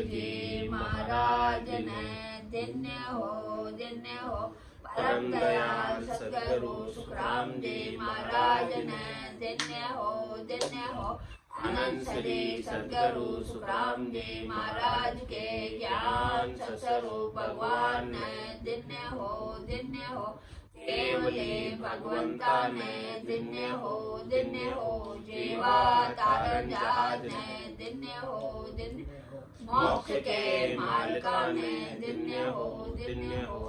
जी महाराज ने धन्य हो। परम दयाल सद्गुरु सुखराम जी महाराज ने धन्य हो। अनंत श्री सद्गुरु सुखराम जी महाराज के ज्ञान स्वरूप भगवान ने धन्य हो। केवले भगवंता ने धन्य हो। जीवा तारण जहाज ने धन्य हो। मोक्ष के मालिका ने धन्य हो।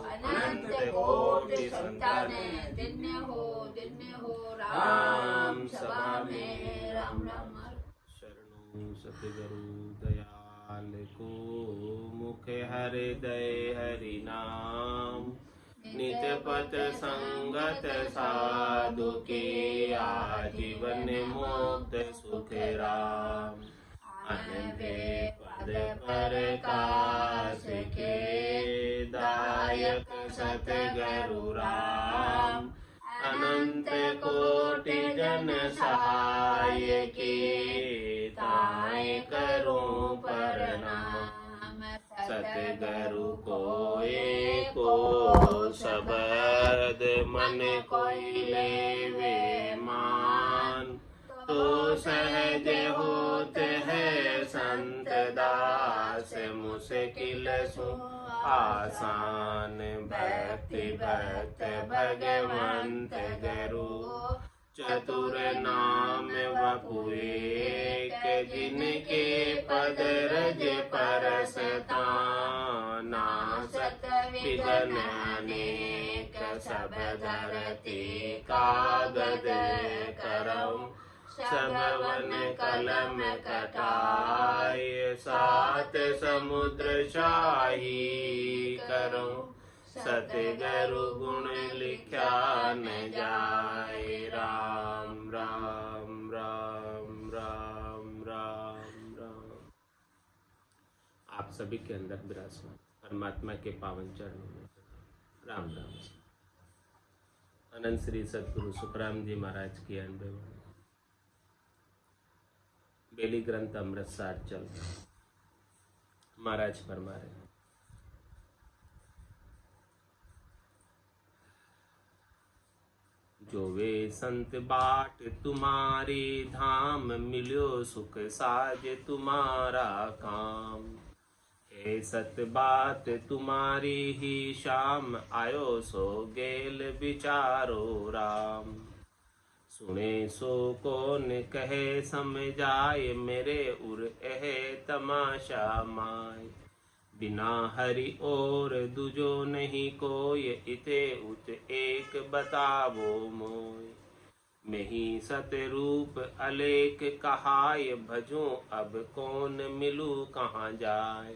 अनंत कोटि संता ने धन्य हो। राम सभा में राम राम। शरणु सतगुरु दयाल को मुख हृदय हरि नाम। नित्य पथ संगत साधु के आजीवन मुक्त सुख राम। अनंत पद प्रकाश के दायक सतगुरु राम। अनंत कोटि जन सहाय के ताय करूं प्रणाम। सतगुरु को शब्द मन कोई लेवे मान। तो सहज होते है संत दास मुश्किल सो आसान। भक्ति भक्त भगवंत गुरु चतुर नाम वपुए के जिनके पद रज परसता। नासत विघ्न अनेक सब धरती कागद करम। सब वन कलम कटाय सात समुद्र शाही करो। सतगुरु गुण लिखा न जाए। राम राम राम राम राम राम। आप सभी के अंदर विराजमान परमात्मा के पावन चरणों में राम राम। अनंत श्री सद्गुरु सुखराम जी महाराज की अनबेवाणी बेली ग्रंथ अमृतसर चल रहा। महाराज फरमा रहे जो वे संत बाट तुम्हारी धाम। मिलो सुख साज तुम्हारा काम। हे सत बात तुम्हारी ही शाम। आयो सो गेल विचारो राम। सुने सो कौन कहे समझाए। मेरे उर एह तमाशा माय। बिना हरि और दुजो नहीं कोय। इते उत एक बतावो मोय। मेहि सतरूप अलेख कहाय। भजो अब कौन मिलू कहाँ जाय।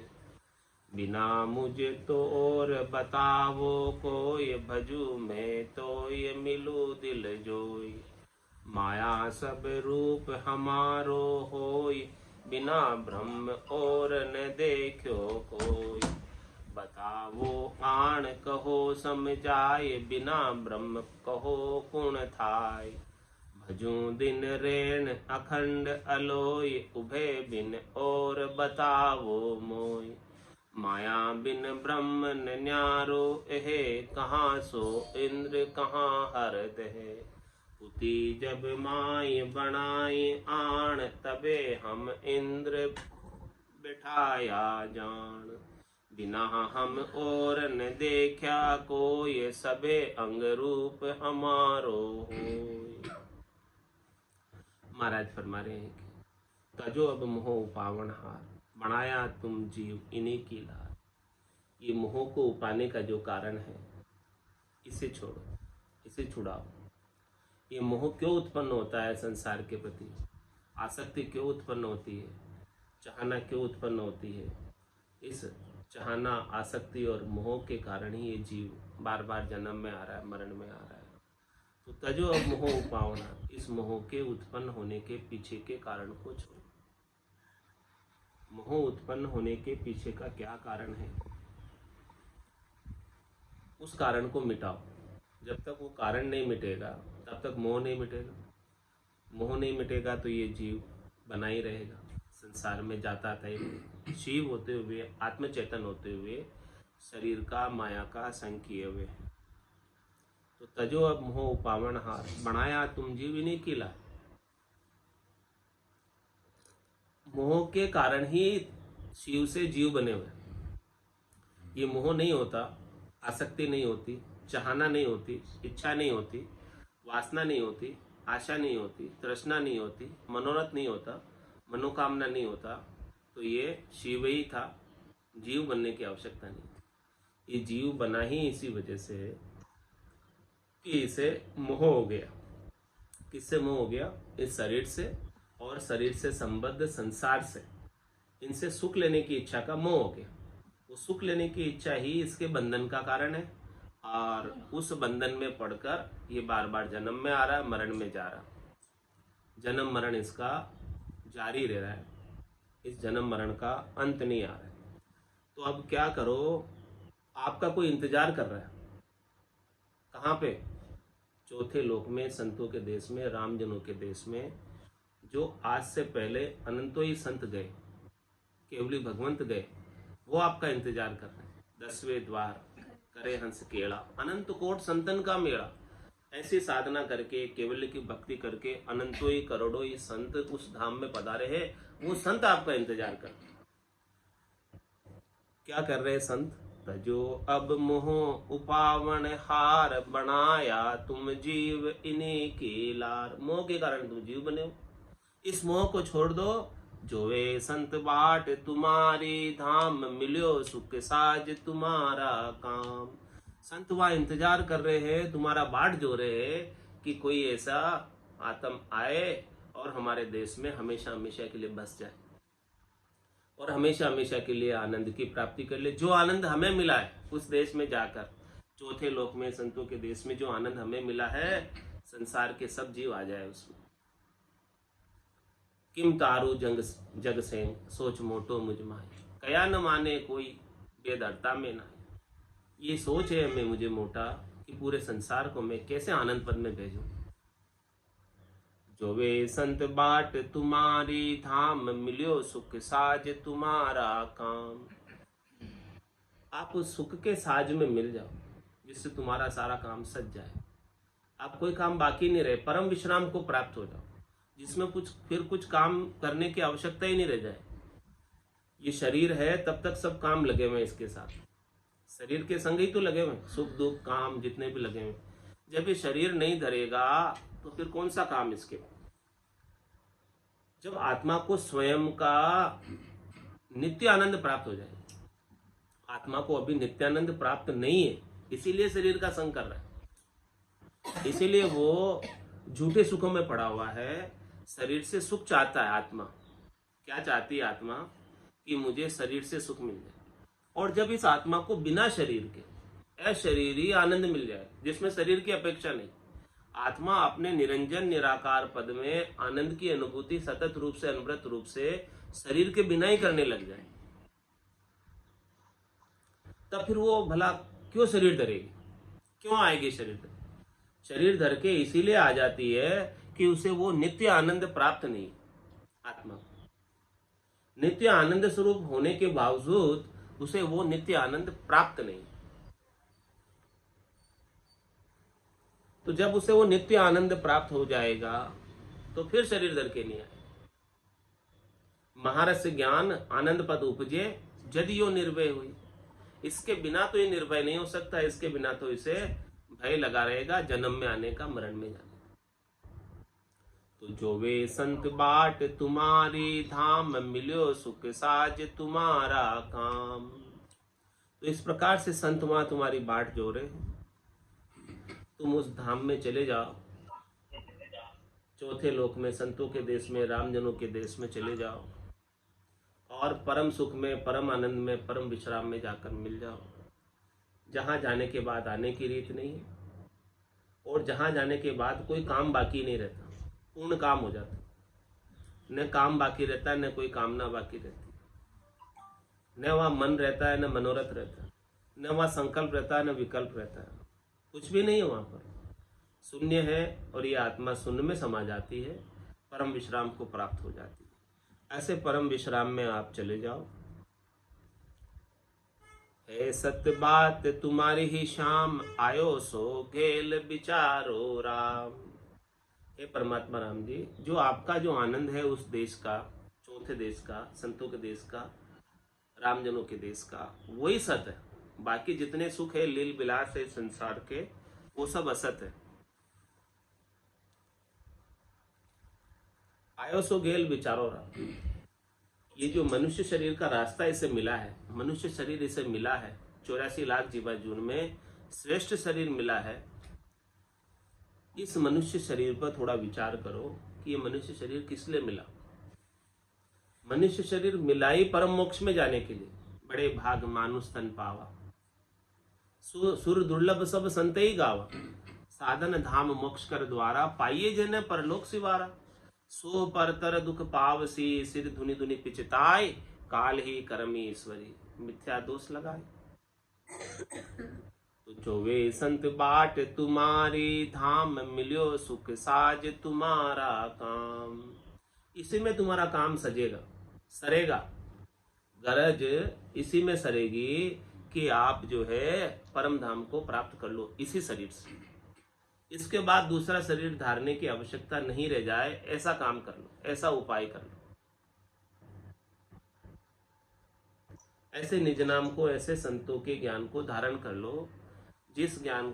बिना मुझे तो और बतावो कोय। भजू मैं तो ये मिलू दिल जोय। माया सब रूप हमारो होय। बिना ब्रह्म और न देखो कोई। बतावो आण कहो समझाए। बिना ब्रह्म कहो कुण थाय। भजूं दिन रेण अखंड अलोय। उभे बिन और बतावो मोय। माया बिन ब्रह्म न न्यारो एहे। कहाँ सो इंद्र कहाँ हरद है। उती जब माय बनाए आण। तबे हम इंद्र बिठाया जान। बिना हम और न देखा कोई। सबे अंग रूप हमारो होय। महाराज फरमा रहे हैं कि तजो अब मोह पावन हार। बनाया तुम जीव इन्हीं की लार। ये मोह को उपाने का जो कारण है इसे छोड़ो, इसे छुड़ाओ। ये मोह क्यों उत्पन्न होता है संसार के प्रति। आसक्ति क्यों उत्पन्न होती है। चाहना क्यों उत्पन्न होती है। इस चाहना आसक्ति और मोह के कारण ही ये जीव बार बार जन्म में आ रहा है, मरण में आ रहा है। तो तजो अब मोह उपावना। इस मोह के उत्पन्न होने के पीछे के कारण को छोड़ो। मोह उत्पन्न होने के पीछे का क्या कारण है उस कारण को मिटाओ। जब तक वो कारण नहीं मिटेगा तब तक मोह नहीं मिटेगा। मोह नहीं मिटेगा तो ये जीव बना ही रहेगा, संसार में जाता था, शिव होते हुए, आत्मचेतन होते हुए शरीर का माया का संग किए हुए। तो तजो अब मोह उपावन हार, बनाया तुम जीव इन्हीं की लार। मोह के कारण ही शिव से जीव बने हुए। ये मोह नहीं होता, आसक्ति नहीं होती, चाहना नहीं होती, इच्छा नहीं होती, वासना नहीं होती, आशा नहीं होती, तृष्णा नहीं होती, मनोरथ नहीं होता, मनोकामना नहीं होता, तो ये शिव ही था, जीव बनने की आवश्यकता नहीं थी। ये जीव बना ही इसी वजह से कि इसे मोह हो गया। किससे मोह हो गया? इस शरीर से और शरीर से संबद्ध संसार से, इनसे सुख लेने की इच्छा का मोह हो गया। वो सुख लेने की इच्छा ही इसके बंधन का कारण है, और उस बंधन में पड़कर ये बार बार जन्म में आ रहा, मरण में जा रहा। जन्म मरण इसका जारी रह रहा है, इस जन्म मरण का अंत नहीं आ रहा है। तो अब क्या करो, आपका कोई इंतजार कर रहा है। कहाँ पे? चौथे लोक में, संतों के देश में, रामजनों के देश में, जो आज से पहले अनंतों ही संत गए, केवली भगवंत गए, वो आपका इंतजार कर रहे हैं। 10वें द्वार करे हंस केड़ा, अनंत कोट संतन का मेड़ा। ऐसी साधना करके, केवल की भक्ति करके अनंतों ही करोड़ों ही संत उस धाम में पधारे हैं। वो संत आपका इंतजार कर रहे हैं। क्या कर रहे हैं संत? तजो अब मोह उपावन हार, बनाया तुम जीव इन्हीं की लार। मोह के कारण तुम जीव बने हो, इस मोह को छोड़ दो। जो वे संत बाट तुम्हारी धाम, मिलो सुख साज तुम्हारा काम। संत वहाँ इंतजार कर रहे हैं, तुम्हारा बाट जो रहे हैं कि कोई ऐसा आत्म आए और हमारे देश में हमेशा हमेशा के लिए बस जाए और हमेशा हमेशा के लिए आनंद की प्राप्ति कर ले। जो आनंद हमें मिला है उस देश में जाकर, चौथे लोक में, संतों के देश में जो आनंद हमें मिला है, संसार के सब जीव आ जाए उसमें। किम तारू जग से सोच मोटो मुझ माही, कया न माने कोई बेदरता में ना। ये सोच है मैं मुझे मोटा कि पूरे संसार को मैं कैसे आनंद पद में भेजूं। जो वे संत बाट तुम्हारी धाम, मिलियो सुख साज तुम्हारा काम। आप उस सुख के साज में मिल जाओ जिससे तुम्हारा सारा काम सज जाए। आप कोई काम बाकी नहीं रहे, परम विश्राम को प्राप्त हो जाओ, जिसमें कुछ काम करने की आवश्यकता ही नहीं रह जाए। ये शरीर है तब तक सब काम लगे हुए इसके साथ, शरीर के संग ही तो लगे हुए, सुख दुख काम जितने भी लगे हुए। जब ये शरीर नहीं धरेगा तो फिर कौन सा काम इसके? जब आत्मा को स्वयं का नित्य आनंद प्राप्त हो जाए। आत्मा को अभी नित्यानंद प्राप्त नहीं है, इसीलिए शरीर का संग कर रहा है, इसीलिए वो झूठे सुखों में पड़ा हुआ है। शरीर से सुख चाहता है आत्मा। क्या चाहती है आत्मा? कि मुझे शरीर से सुख मिल जाए। और जब इस आत्मा को बिना शरीर के अशरीरी आनंद मिल जाए, जिसमें शरीर की अपेक्षा नहीं, आत्मा अपने निरंजन निराकार पद में आनंद की अनुभूति सतत रूप से, अनवरत रूप से शरीर के बिना ही करने लग जाए, तब फिर वो भला क्यों शरीर धरेगी? क्यों आएगी शरीर धर? शरीर धर के इसीलिए आ जाती है कि उसे वो नित्य आनंद प्राप्त नहीं। आत्मा नित्य आनंद स्वरूप होने के बावजूद उसे वो नित्य आनंद प्राप्त नहीं। तो जब उसे वो नित्य आनंद प्राप्त हो जाएगा तो फिर शरीर धर के नहीं आए। महारस ज्ञान आनंद पद उपजे, जदियो निर्भय हुई। इसके बिना तो ये निर्भय नहीं हो सकता, इसके बिना तो इसे भय लगा रहेगा जन्म में आने का, मरण में जाने का। तो जो वे संत बाट तुम्हारी धाम, मिलो सुख साज तुम्हारा काम। तो इस प्रकार से संत वहां तुम्हारी बाट जो रहे, तुम उस धाम में चले जाओ। चौथे लोक में, संतों के देश में, रामजनों के देश में चले जाओ और परम सुख में, परम आनंद में, परम विश्राम में जाकर मिल जाओ। जहां जाने के बाद आने की रीत नहीं है, और जहां जाने के बाद कोई काम बाकी नहीं रहता, पूर्ण काम हो जाता। न काम बाकी रहता है, न कोई कामना बाकी रहती, न वहां मन रहता है, न मनोरथ रहता है, न वहां संकल्प रहता है, न विकल्प रहता है। कुछ भी नहीं है वहां पर, शून्य है। और ये आत्मा शून्य में समा जाती है, परम विश्राम को प्राप्त हो जाती है। ऐसे परम विश्राम में आप चले जाओ। है सत्य बात तुम्हारी ही शाम, आयो सो गेल विचारो राम। हे परमात्मा राम जी, जो आपका जो आनंद है उस देश का, चौथे देश का, संतों के देश का, रामजनों के देश का, वही सत है। बाकी जितने सुख है लील विलास है संसार के, वो सब असत है। आयो सो गेल विचारो राम। ये जो मनुष्य शरीर का रास्ता इसे मिला है, मनुष्य शरीर इसे मिला है, 84 लाख जीवा जून में श्रेष्ठ शरीर मिला है। इस मनुष्य शरीर पर थोड़ा विचार करो कि ये मनुष्य शरीर किस लिए मिला। मनुष्य शरीर मिला ही परम मोक्ष में जाने के लिए। बड़े भाग मानुष तन पावा, सुर दुर्लभ सब संत ही गावा। साधन धाम मोक्ष कर द्वारा, पाइये जन परलोक सिवारा। सो परतर दुख पावसी, सिर धुनि धुनि पिचताय। काल ही करमी ईश्वरी, मिथ्या दोष लगाए। तो चौवे संत बाट तुम्हारी, धाम मिलियो सुख साज तुम्हारा काम। इसी में तुम्हारा काम सजेगा, सरेगा। गरज इसी में सरेगी कि आप जो है परम धाम को प्राप्त कर लो इसी शरीर से। इसके बाद दूसरा शरीर धारने की आवश्यकता नहीं रह जाए, ऐसा काम कर लो, ऐसा उपाय कर लो। ऐसे निज नाम को, ऐसे संतों के ज्ञान को धारण कर लो, जिस ज्ञान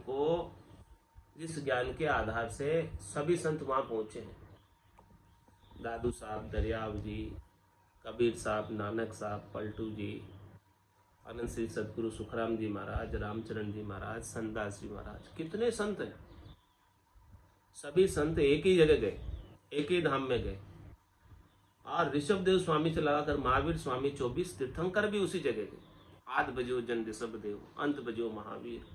के आधार से सभी संत वहां पहुंचे हैं। दादू साहब दरियाव जी, कबीर साहब, नानक साहब, पलटू जी, आनंद श्री सदगुरु सुखराम जी महाराज, रामचरण जी महाराज, संतदास जी महाराज, कितने संत हैं। सभी संत एक ही जगह गए, एक ही धाम में गए। और ऋषभ देव स्वामी से लगाकर महावीर स्वामी 24 तीर्थंकर भी उसी जगह गए। आद बजो जन ऋषभ देव, अंत बजो महावीर।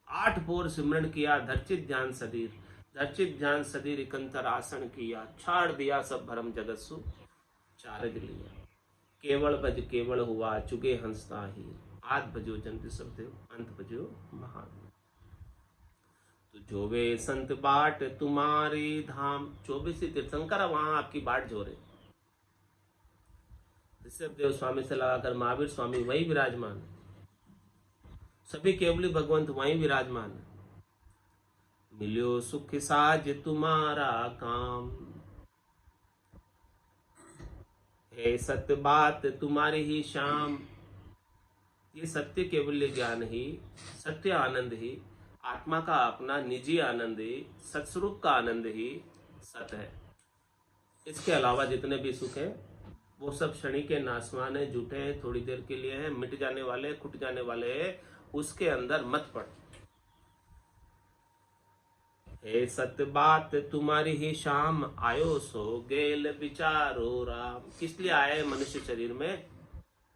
8 पोर सिमरण किया, धर्चित ध्यान सदीर। धर्चित ध्यान सदीर इकंतर आसन किया। छाड़ दिया सब भरम जगत्सु, चारज लिया। केवल भज केवल हुआ, चुगे हंसता ही। आद बजो जन ऋषभ देव, अंत बजो महावीर। तो जो वे संत बाट तुम्हारी धाम, 24 तीर्थंकर वहां आपकी बाट जो रहे। ऋषभ देव स्वामी से लगाकर महावीर स्वामी वही विराजमान है। सभी केवली भगवंत वहीं विराजमान है। मिलियो सुख साज तुम्हारा काम, है सत्य बात तुम्हारी ही शाम। ये सत्य केवल्य ज्ञान ही, सत्य आनंद ही, आत्मा का अपना निजी आनंद ही, सत्स्वरूप का आनंद ही सत है। इसके अलावा जितने भी सुख है वो सब क्षणिक के नाशवान है, झूठे हैं, थोड़ी देर के लिए है, मिट जाने वाले, खुट जाने वाले है। उसके अंदर मत पड़। हे सत्य बात तुम्हारी ही शाम, आयो सो गेल विचारो राम। किस लिए आए मनुष्य शरीर में,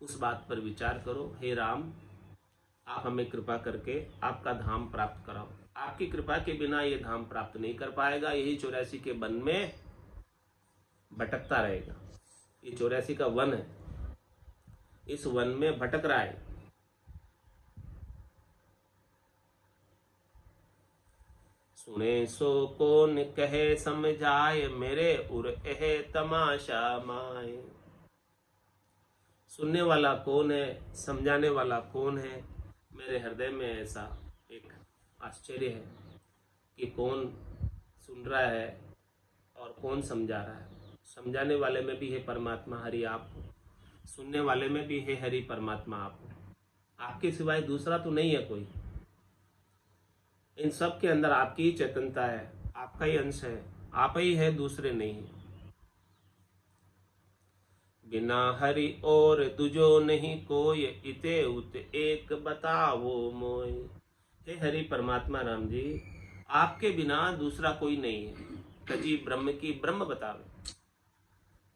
उस बात पर विचार करो। हे राम, आप हमें कृपा करके आपका धाम प्राप्त कराओ। आपकी कृपा के बिना ये धाम प्राप्त नहीं कर पाएगा। यही 84 के वन में भटकता रहेगा। ये 84 का वन है, इस वन में भटक रहा है। सुने सो कौन कहे समझाए, मेरे उर एह तमाशा माए। सुनने वाला कौन है, समझाने वाला कौन है। मेरे हृदय में ऐसा एक आश्चर्य है कि कौन सुन रहा है और कौन समझा रहा है। समझाने वाले में भी है परमात्मा हरि आप हो, सुनने वाले में भी है हरि परमात्मा आप हो। आपके सिवाय दूसरा तो नहीं है कोई। इन सब के अंदर आपकी ही चेतनता है, आपका ही अंश है, आप ही है, दूसरे नहीं है। बिना हरि और तुझो नहीं कोई, इते उत एक बताओ मोय। हे हरि परमात्मा राम जी, आपके बिना दूसरा कोई नहीं है। तजी ब्रह्म की ब्रह्म बतावे।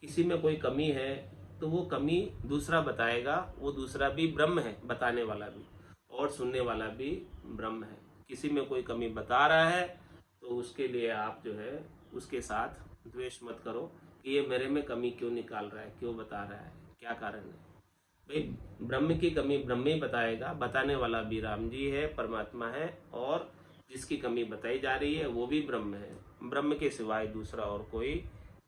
किसी में कोई कमी है तो वो कमी दूसरा बताएगा, वो दूसरा भी ब्रह्म है, बताने वाला भी और सुनने वाला भी ब्रह्म है। किसी में कोई कमी बता रहा है तो उसके लिए आप जो है उसके साथ द्वेष मत करो कि ये मेरे में कमी क्यों निकाल रहा है, क्यों बता रहा है, क्या कारण है। भाई ब्रह्म की कमी ब्रह्म ही बताएगा, बताने वाला भी राम जी है, परमात्मा है, और जिसकी कमी बताई जा रही है वो भी ब्रह्म है। ब्रह्म के सिवाय दूसरा और कोई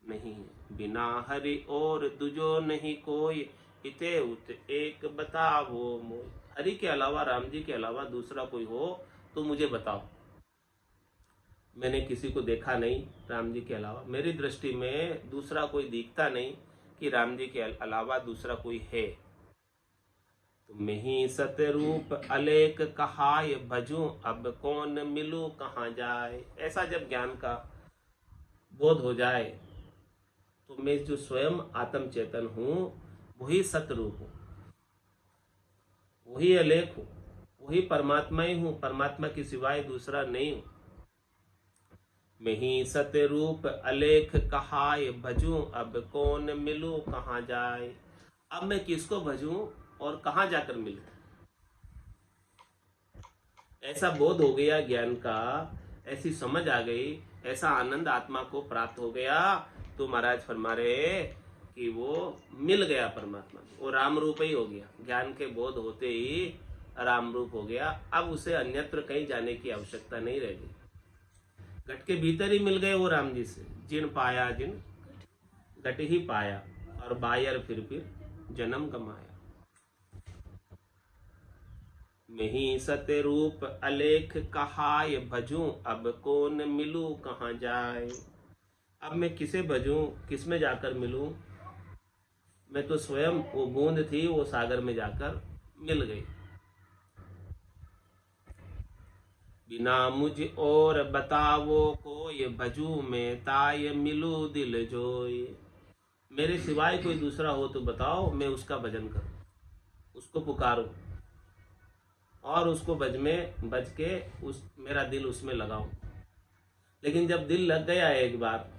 नहीं है। बिना हरि और दुजो नहीं कोई, इते उत एक बतावो मोय। हरि के अलावा, राम जी के अलावा दूसरा कोई हो तो मुझे बताओ। मैंने किसी को देखा नहीं राम जी के अलावा, मेरी दृष्टि में दूसरा कोई दिखता नहीं कि राम जी के अलावा दूसरा कोई है। तुम ही सतरूप अलेख कहाय भजूं, अब कौन मिलूं कहाँ जाए। ऐसा जब ज्ञान का बोध हो जाए तो मैं जो स्वयं आत्म चेतन हूं वही सतरूप हूं, वही अलेख हूं, वही परमात्मा ही हूं, परमात्मा के सिवाय दूसरा नहीं हूं। मैं ही सतरूप अलेख कहाय भजूं, अब कौन मिलूं कहाँ जाए। अब मैं किसको भजूं और कहाँ जाकर मिलूं। ऐसा बोध हो गया ज्ञान का, ऐसी समझ आ गई, ऐसा आनंद आत्मा को प्राप्त हो गया, तो महाराज फरमा रहे कि वो मिल गया परमात्मा, वो राम रूप ही हो गया। ज्ञान के बोध होते ही राम रूप हो गया। अब उसे अन्यत्र कहीं जाने की आवश्यकता नहीं रह गई। घट के भीतर ही मिल गए वो राम जी से। जिन पाया जिन घट ही पाया, और बायर फिर जन्म गमाया। मैं ही सत्य रूप अलेख कहाय भजूं, अब कौन मिलूं कहाँ जाए। अब मैं किसे भजूं, किस में जाकर मिलूं। मैं तो स्वयं वो बूंद थी, वो सागर में जाकर मिल गई। बिना मुझ और बतावो कोई, भजू में ताय मिलू दिल जोय। मेरे सिवाय कोई दूसरा हो तो बताओ, मैं उसका भजन करूं, उसको पुकारूं और उसको बज के मेरा दिल उसमें लगाऊं। लेकिन जब दिल लग गया एक बार,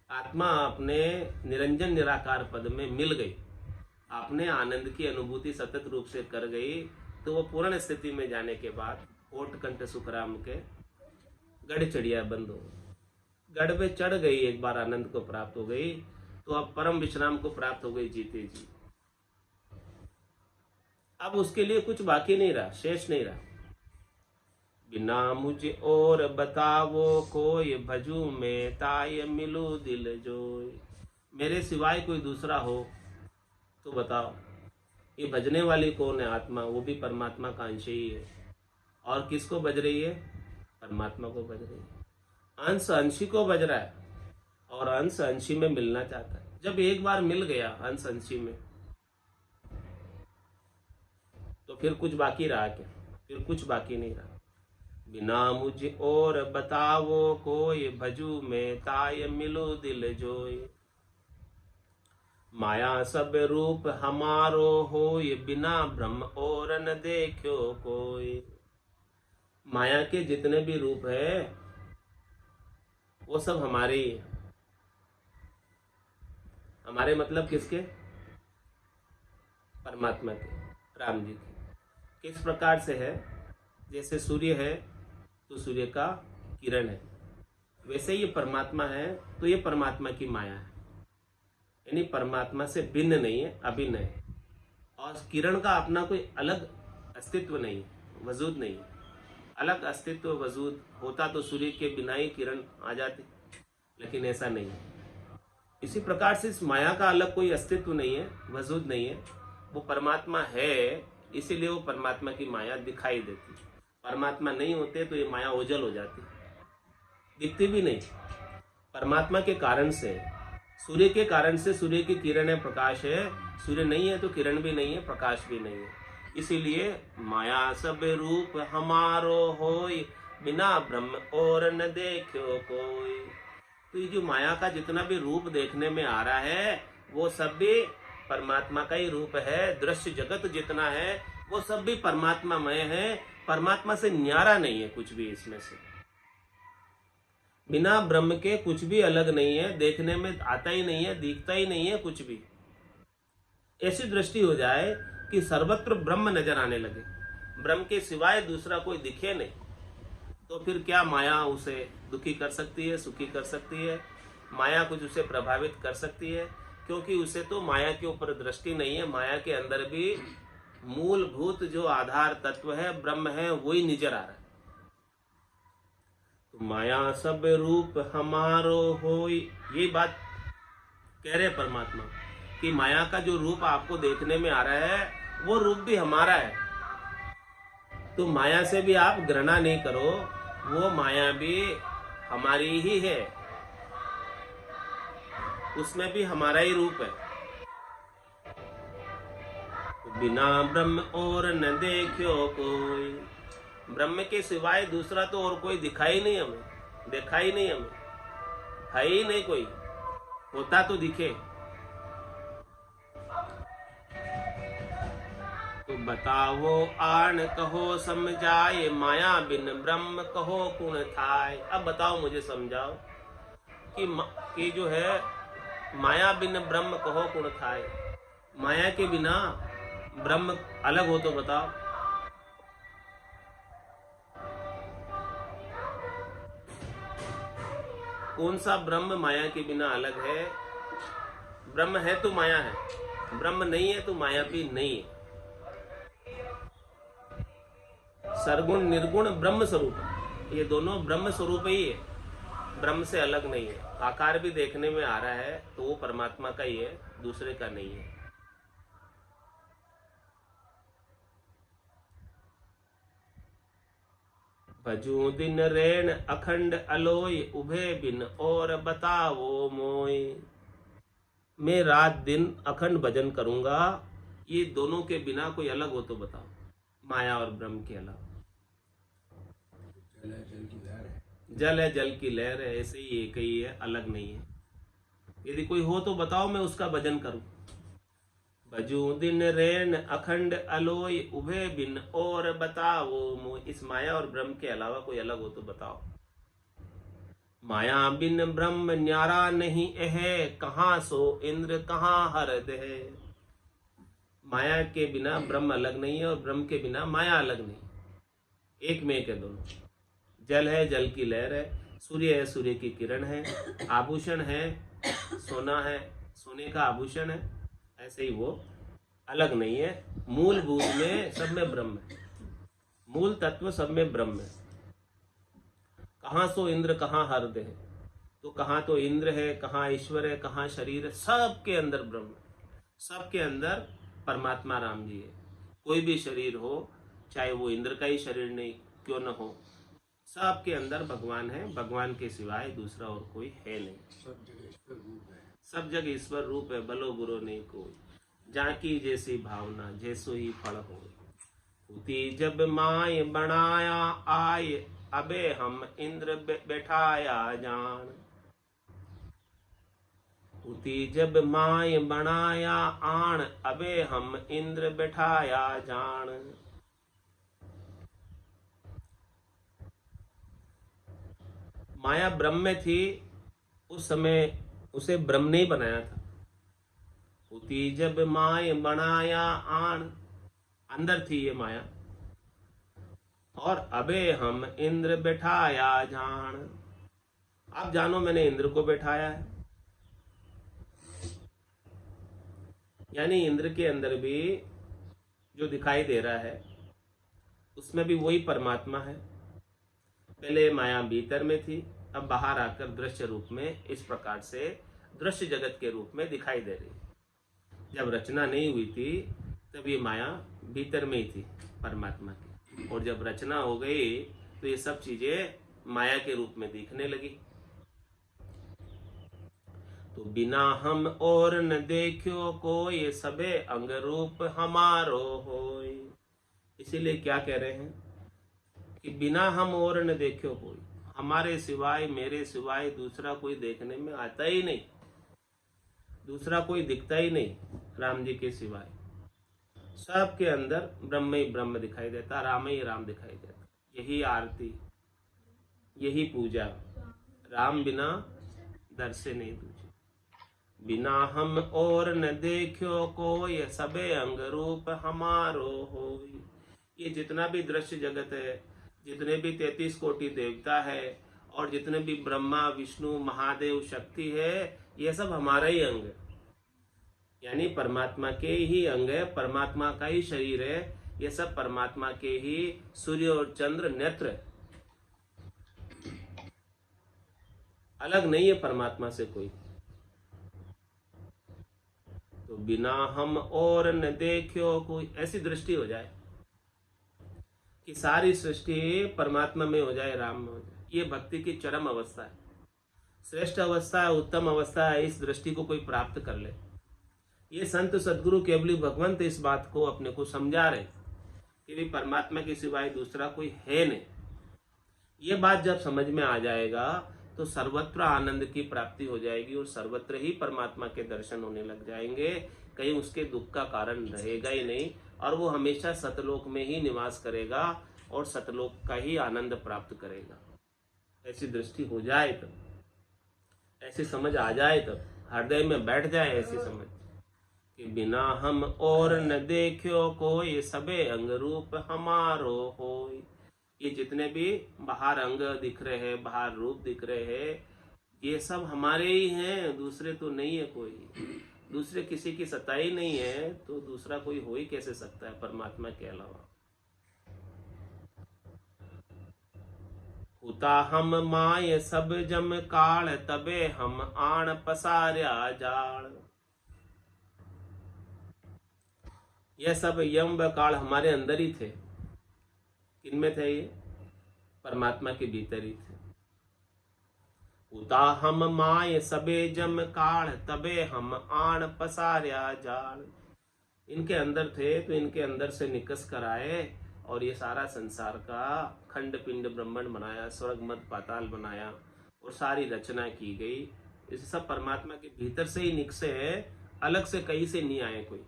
आत्मा अपने निरंजन निराकार पद में मिल गई, आपने आनंद की अनुभूति सतत रूप से कर गई, तो वो पूर्ण स्थिति में जाने के बाद ओट कंठ सुखराम के गढ़ चढ़िया बंद हो गई। गढ़ पे चढ़ गई, एक बार आनंद को प्राप्त हो गई, तो अब परम विश्राम को प्राप्त हो गई जीते जी। अब उसके लिए कुछ बाकी नहीं रहा, शेष नहीं रहा। बिना मुझे और बतावो कोई, भजू में ताय मिलू दिल जोय। मेरे सिवाय कोई दूसरा हो तो बताओ। ये भजने वाली कौन है? आत्मा, वो भी परमात्मा का अंश ही है। और किसको बज रही है? परमात्मा को बज रही है। अंश अंशी को बज रहा है और अंश अंशी में मिलना चाहता है। जब एक बार मिल गया अंश अंशी में, तो फिर कुछ बाकी रहा क्या? फिर कुछ बाकी नहीं रहा। बिना मुझे और बतावो कोई, भजू में ताय मिलो दिल जोय। माया सब रूप हमारो होय, बिना ब्रह्म और न देखो कोई। माया के जितने भी रूप है वो सब हमारे ही है। हमारे मतलब किसके? परमात्मा के, राम जी के। किस प्रकार से है? जैसे सूर्य है तो सूर्य का किरण है, वैसे ये परमात्मा है तो ये परमात्मा की माया है। यानी परमात्मा से भिन्न नहीं है, अभिन्न है। और किरण का अपना कोई अलग अस्तित्व नहीं है, वजूद नहीं है। अलग अस्तित्व वजूद होता तो सूर्य के बिना ही किरण आ जाती, लेकिन ऐसा नहीं है। इसी प्रकार से इस माया का अलग कोई अस्तित्व नहीं है, वजूद नहीं है। वो परमात्मा है, इसीलिए वो परमात्मा की माया दिखाई देती। परमात्मा नहीं होते तो ये माया ओझल हो जाती, दिखती भी नहीं। परमात्मा के कारण से, सूर्य के कारण से सूर्य की किरण है, प्रकाश है। सूर्य नहीं है तो किरण भी नहीं है, प्रकाश भी नहीं है। इसीलिए माया सब रूप हमारो होय, बिना ब्रह्म और न देखो कोई। तो ये जो माया का जितना भी रूप देखने में आ रहा है वो सब भी परमात्मा का ही रूप है। दृश्य जगत जितना है वो सब भी परमात्मामय है, परमात्मा से न्यारा नहीं है कुछ भी इसमें से। बिना ब्रह्म के कुछ भी अलग नहीं है, देखने में आता ही नहीं है, दिखता ही नहीं है कुछ भी। ऐसी दृष्टि हो जाए कि सर्वत्र ब्रह्म नजर आने लगे, ब्रह्म के सिवाय दूसरा कोई दिखे नहीं, तो फिर क्या माया उसे दुखी कर सकती है, सुखी कर सकती है? माया कुछ उसे प्रभावित कर सकती है? क्योंकि उसे तो माया के ऊपर दृष्टि नहीं है। माया के अंदर भी मूलभूत जो आधार तत्व है, ब्रह्म है, वही नजर आ रहा है। तो माया सब रूप हमारो होय, ये बात कह रहे परमात्मा कि माया का जो रूप आपको देखने में आ रहा है वो रूप भी हमारा है, तो माया से भी आप घृणा नहीं करो, वो माया भी हमारी ही है, उसमें भी हमारा ही रूप है। बिना ब्रह्म और न देखो कोई, ब्रह्म के सिवाय दूसरा तो और कोई दिखाई नहीं हमें, देखा ही नहीं हमें, है ही नहीं कोई, होता तो दिखे। तो बताओ आन कहो समझाए, माया बिन ब्रह्म कहो कुण थाय। अब बताओ मुझे समझाओ कि जो है माया बिन ब्रह्म कहो कुण थाय, माया के बिना ब्रह्म अलग हो तो बताओ। कौन सा ब्रह्म माया के बिना अलग है? ब्रह्म है तो माया है, ब्रह्म नहीं है तो माया भी नहीं है। सरगुण निर्गुण ब्रह्म स्वरूप, ये दोनों ब्रह्म स्वरूप ही है, ब्रह्म से अलग नहीं है। आकार भी देखने में आ रहा है तो वो परमात्मा का ही है, दूसरे का नहीं है। भजू दिन रेण अखंड अलोय, उभे बिन और बताओ मोय। मैं रात दिन अखंड भजन करूंगा, ये दोनों के बिना कोई अलग हो तो बताओ, माया और ब्रह्म के अलावा। जल है जल की लहर है, ऐसे ही एक ही है, अलग नहीं है। यदि कोई हो तो बताओ, मैं उसका भजन करूं। भजू दिन रेण अखंड अलोय, उभे बिन और बताओ मोय। इस माया और ब्रह्म के अलावा कोई अलग हो तो बताओ। माया बिन ब्रह्म न्यारा नहीं है, कहाँ सो इंद्र कहाँ हरद है। माया के बिना ब्रह्म अलग नहीं है और ब्रह्म के बिना माया अलग नहीं, एक में एक है दोनों। जल है जल की लहर है, सूर्य है सूर्य की किरण है, आभूषण है सोना है, सोने का आभूषण है, ऐसे ही वो अलग नहीं है। मूलभूत में सब में ब्रह्म है, मूल तत्व सब में ब्रह्म है। कहाँ सो इंद्र कहाँ हृदय है, तो कहाँ तो इंद्र है, कहाँ ईश्वर है, कहाँ शरीर है, सबके अंदर ब्रह्म है, सबके अंदर परमात्मा राम जी है। कोई भी शरीर हो, चाहे वो इंद्र का ही शरीर नहीं क्यों न हो, सबके अंदर भगवान है, भगवान के सिवाय दूसरा और कोई है नहीं। सब जगह ईश्वर रूप है, भलो बुरो नहीं कोई, जाकी जैसी भावना जैसो ही फल हो। उती जब माय बनाया आय, अबे हम इंद्र बैठाया जान। उती जब माय बनाया आन, अबे हम इंद्र बैठाया जान। माया ब्रह्म में थी, उस समय उसे ब्रह्म ने बनाया था। उती जब माय बनाया आन, अंदर थी ये माया, और अबे हम इंद्र बैठाया जान। अब जानो मैंने इंद्र को बैठाया है, यानी इंद्र के अंदर भी जो दिखाई दे रहा है उसमें भी वही परमात्मा है। पहले माया भीतर में थी, अब बाहर आकर दृश्य रूप में इस प्रकार से दृश्य जगत के रूप में दिखाई दे रही। जब रचना नहीं हुई थी तब ये माया भीतर में ही थी परमात्मा की, और जब रचना हो गई तो ये सब चीजें माया के रूप में दिखने लगी। तो बिना हम और न देखो कोई, सबे अंग रूप हमारो होय। इसीलिए क्या कह रहे हैं कि बिना हम और न देखो कोई, हमारे सिवाय मेरे सिवाय दूसरा कोई देखने में आता ही नहीं, दूसरा कोई दिखता ही नहीं राम जी के सिवाय। सबके अंदर ब्रह्म ही ब्रह्म दिखाई देता, राम ही राम दिखाई देता। यही आरती, यही पूजा, राम बिना दर से नहीं दूजे। बिना हम और न देखो कोई, सबे अंग रूप हमारो होय। ये जितना भी दृश्य जगत है, जितने भी 33 कोटि देवता है, और जितने भी ब्रह्मा विष्णु महादेव शक्ति है, ये सब हमारा ही अंग है, यानी परमात्मा के ही अंग है, परमात्मा का ही शरीर है। ये सब परमात्मा के ही सूर्य और चंद्र नेत्र है, अलग नहीं है परमात्मा से कोई। तो बिना हम और न देखियो कोई, ऐसी दृष्टि हो जाए कि सारी सृष्टि परमात्मा में हो जाए, राम में हो जाए। ये भक्ति की चरम अवस्था है, श्रेष्ठ अवस्था है, उत्तम अवस्था है। इस दृष्टि को कोई प्राप्त कर ले। ये संत सदगुरु केवली भगवंत इस बात को अपने को समझा रहे कि भी परमात्मा के सिवाय दूसरा कोई है नहीं। ये बात जब समझ में आ जाएगा तो सर्वत्र आनंद की प्राप्ति हो जाएगी और सर्वत्र ही परमात्मा के दर्शन होने लग जाएंगे। कहीं उसके दुख का कारण रहेगा ही नहीं और वो हमेशा सतलोक में ही निवास करेगा और सतलोक का ही आनंद प्राप्त करेगा। ऐसी दृष्टि हो जाए तब, ऐसी समझ आ जाए तब, हृदय में बैठ जाए ऐसी समझ कि बिना हम और न देखियो कोई, सबे अंग रूप हमारो होय। ये जितने भी बाहर अंग दिख रहे हैं, बाहर रूप दिख रहे हैं, ये सब हमारे ही हैं, दूसरे तो नहीं है कोई। दूसरे किसी की सत्ता ही नहीं है तो दूसरा कोई हो ही कैसे सकता है परमात्मा के अलावा। हुता हम माय सब जम काल, तबे हम आण पसार्या जाल। यह सब यम व काल हमारे अंदर ही थे। किनमें थे ये? परमात्मा के भीतर ही थे। उता हम माय सबे जम काल, तबे हम आण पसार्या जाल। इनके अंदर थे तो इनके अंदर से निकस कर आए और ये सारा संसार का खंड पिंड ब्रह्मांड बनाया, स्वर्ग मध्य पाताल बनाया और सारी रचना की गई। इस सब परमात्मा के भीतर से ही निकसे है, अलग से कहीं से नहीं आए कोई।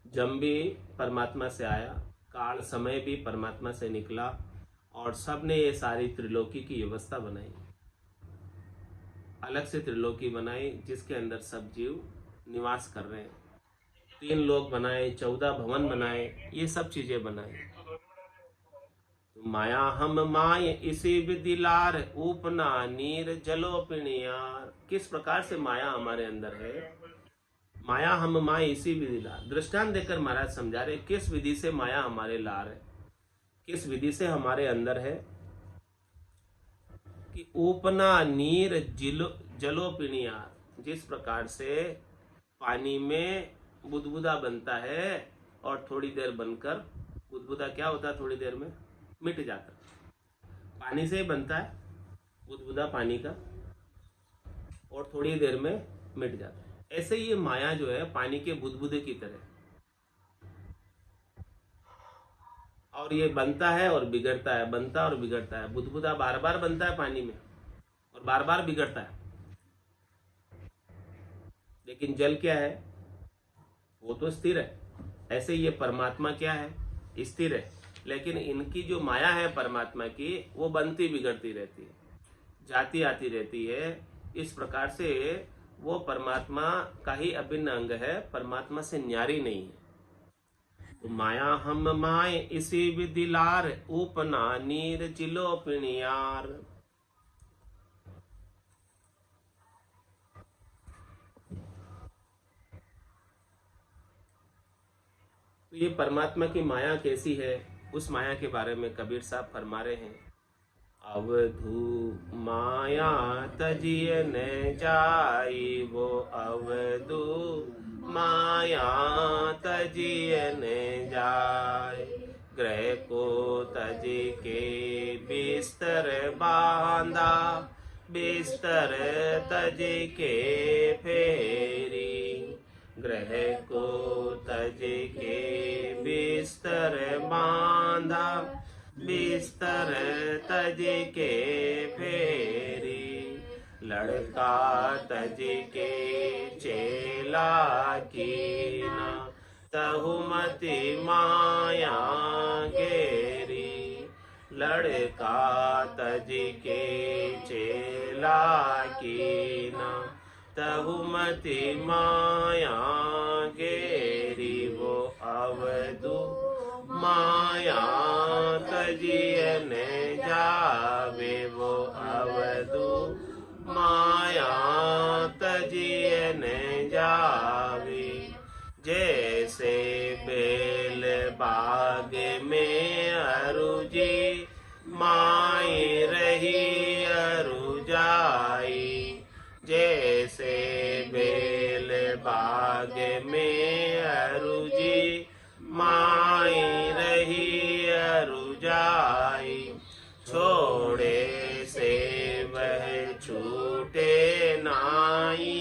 जम भी परमात्मा से आया, काल समय भी परमात्मा से निकला और सबने ये सारी त्रिलोकी की व्यवस्था बनाई। अलग से त्रिलोकी बनाई जिसके अंदर सब जीव निवास कर रहे हैं। 3 लोक बनाए, 14 भवन बनाए, ये सब चीजें बनाई। तो माया हम माय इसी विदिलार, ऊपना नीर जलो पिणियार। किस प्रकार से माया हमारे अंदर है? माया हम माय इसी विधि लार। दृष्टांत देकर महाराज समझा रहे किस विधि से माया हमारे लार है, किस विधि से हमारे अंदर है कि ऊपना नीर जलो पिणियार। जिस प्रकार से पानी में बुदबुदा बनता है और थोड़ी देर बनकर बुदबुदा क्या होता है, थोड़ी देर में मिट जाता है। पानी से ही बनता है बुदबुदा पानी का और थोड़ी देर में मिट जाता है। ऐसे ये माया जो है पानी के बुदबुदे की तरह, और ये बनता है और बिगड़ता है, बनता और बिगड़ता है। बुदबुदा बार बार बनता है पानी में और बार बार बिगड़ता है। लेकिन जल क्या है? वो तो स्थिर है। ऐसे ये परमात्मा क्या है? स्थिर है। लेकिन इनकी जो माया है परमात्मा की, वो बनती बिगड़ती रहती है, जाती आती रहती है। इस प्रकार से वो परमात्मा का ही अभिन्न अंग है, परमात्मा से न्यारी नहीं है। तो माया हम माय इसी विदिलार, ऊपना नीर जिलो पिणियार। तो ये परमात्मा की माया कैसी है, उस माया के बारे में कबीर साहब फरमा रहे हैं। अवधू माया तजिए न जाई, वो अवधू माया तजिए न जाए। ग्रह को तज के बिस्तर बांधा, बिस्तर तज के फेरी। ग्रह को तज के बिस्तर बांधा, बिस्तर तज के फेरी। लड़का तज के चेला कीना, तहुमति माया गेरी। लड़का तज के चेला कीना, तहुमति माया गेरी। वो अवधू माया तजिए न जावे, वो अवधू माया तजिए न जावे। जैसे बेल बाग में अरुजी, माई रही अरु जाई। जैसे बाग में अरुजी, माई रही अरु जाई। छोड़े से वह छूटे नाई,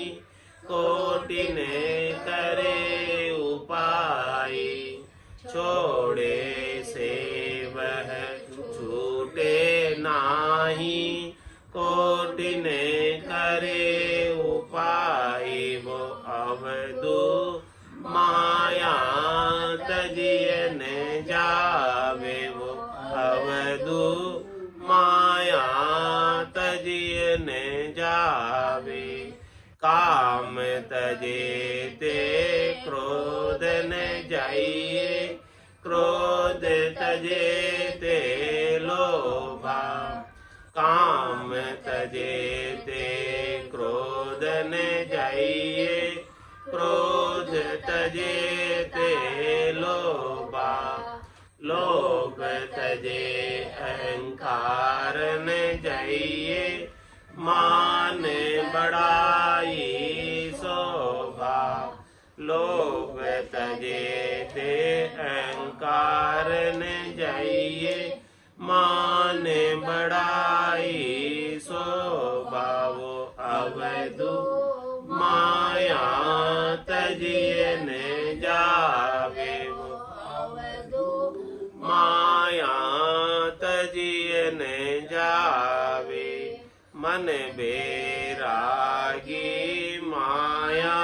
कोटि ने करे उपाय। छोड़े से वह छूटे नाही, कोटि ने करे उपाय। वो अवधू माया तजिए न जावे, वो अवधू माया तजिए न जावे। काम तजे ते क्रोध न जाइए, क्रोध तजे ते लोभा। काम तजे ते क्रोध न जाइए, क्रोध तजे ते लोभा। लोभ तजे अहंकार न जाइए, मान बड़ाई शोभा। लोभ तजे ते अहंकार न जाइए, मान बड़ाई शोभा। वो अवधू माया तजिए न जावे, वो अवधू माया तजिए न जावे। मन बैरागी माया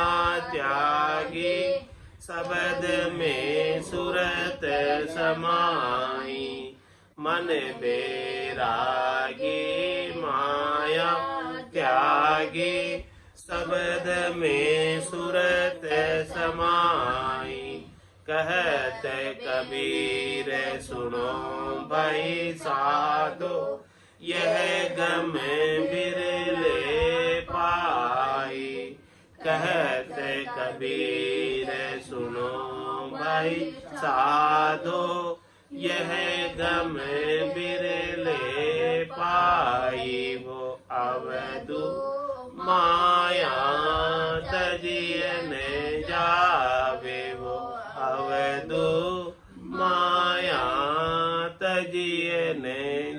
त्यागी, शब्द में सूरत समाई। मन बैरागी माया त्यागी, शब्द में सूरत समाई। कहत कबीर सुनो भाई साधो, यह गम बिरले पाई। कहत कबीर सुनो भाई साधो, यह गम बिरले पाई। वो अवधू माया तजिए न जावे, वो अवधू माया तजिए न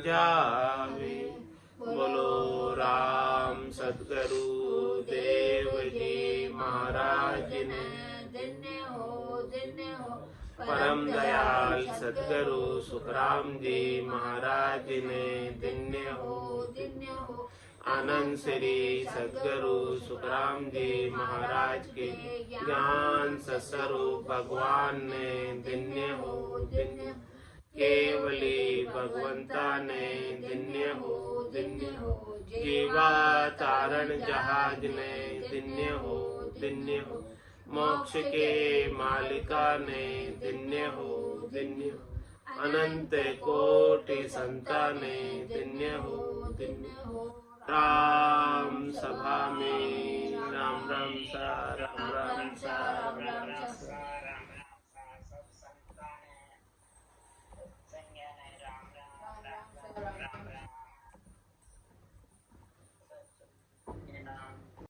जावे। बोलो राम सद्गुरु देव जी महाराज ने, धन्य हो धन्य हो परम दयाल सद्गुरु सुखराम जी महाराज ने, धन्य हो धन्य हो आनंद श्री सद्गुरु सुखराम जी महाराज के ज्ञान स्वरूप भगवान ने, धन्य हो धन्य। केवली भगवंता ने, धन्य हो धन्य हो। जीवा तारण जहाज ने, धन्य हो धन्य हो। मोक्ष के मालिका ने, धन्य हो धन्य हो। अनंत कोटि संता ने, धन्य हो धन्य हो। राम सभा में राम राम सा, राम राम सा, राम राम सा।